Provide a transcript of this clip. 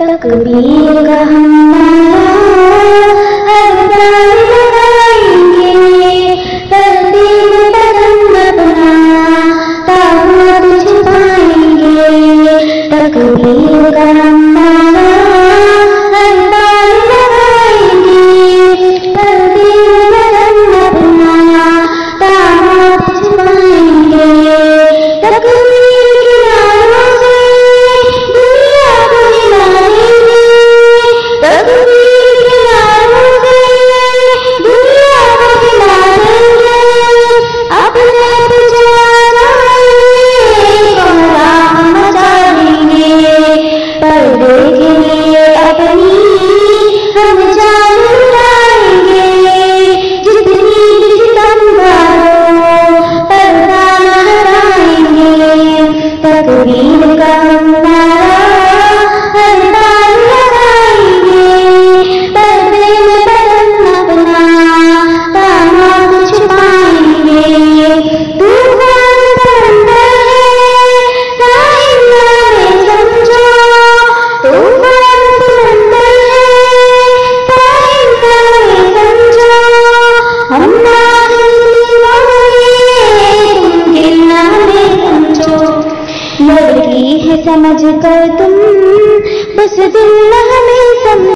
तकबीर का हम हर प्राण लगाएंगे, पर्दे में बदन अपना ताबूत छुपाएंगे। तकबीर का हम हर प्राण लगाएंगे, पर्दे में बदन अपना ताबूत छुपाएंगे। तकबीर के नारों से दुनिया को हिला देंगे, तकबीर के नारों से दुनिया को हिला देंगे। अपने पुजारा कोहराम मचा देंगे, पर्दे के लिए अपनी हम जान लुटाएंगे। जितनी सितमगारों पर्दा लहराएंगे, तकबीर का हमारा हर बार लगाएंगे। पर्दे में बदन अपना ताबूत छुपाएंगे। तूफान समंदर है साहिल में समझो, तूफान समंदर है साहिल में समझो। हम नाज़िम होंगे तुम गिरना में समझो। लड़की है समझ कर तुम बस दिल हमें समझो।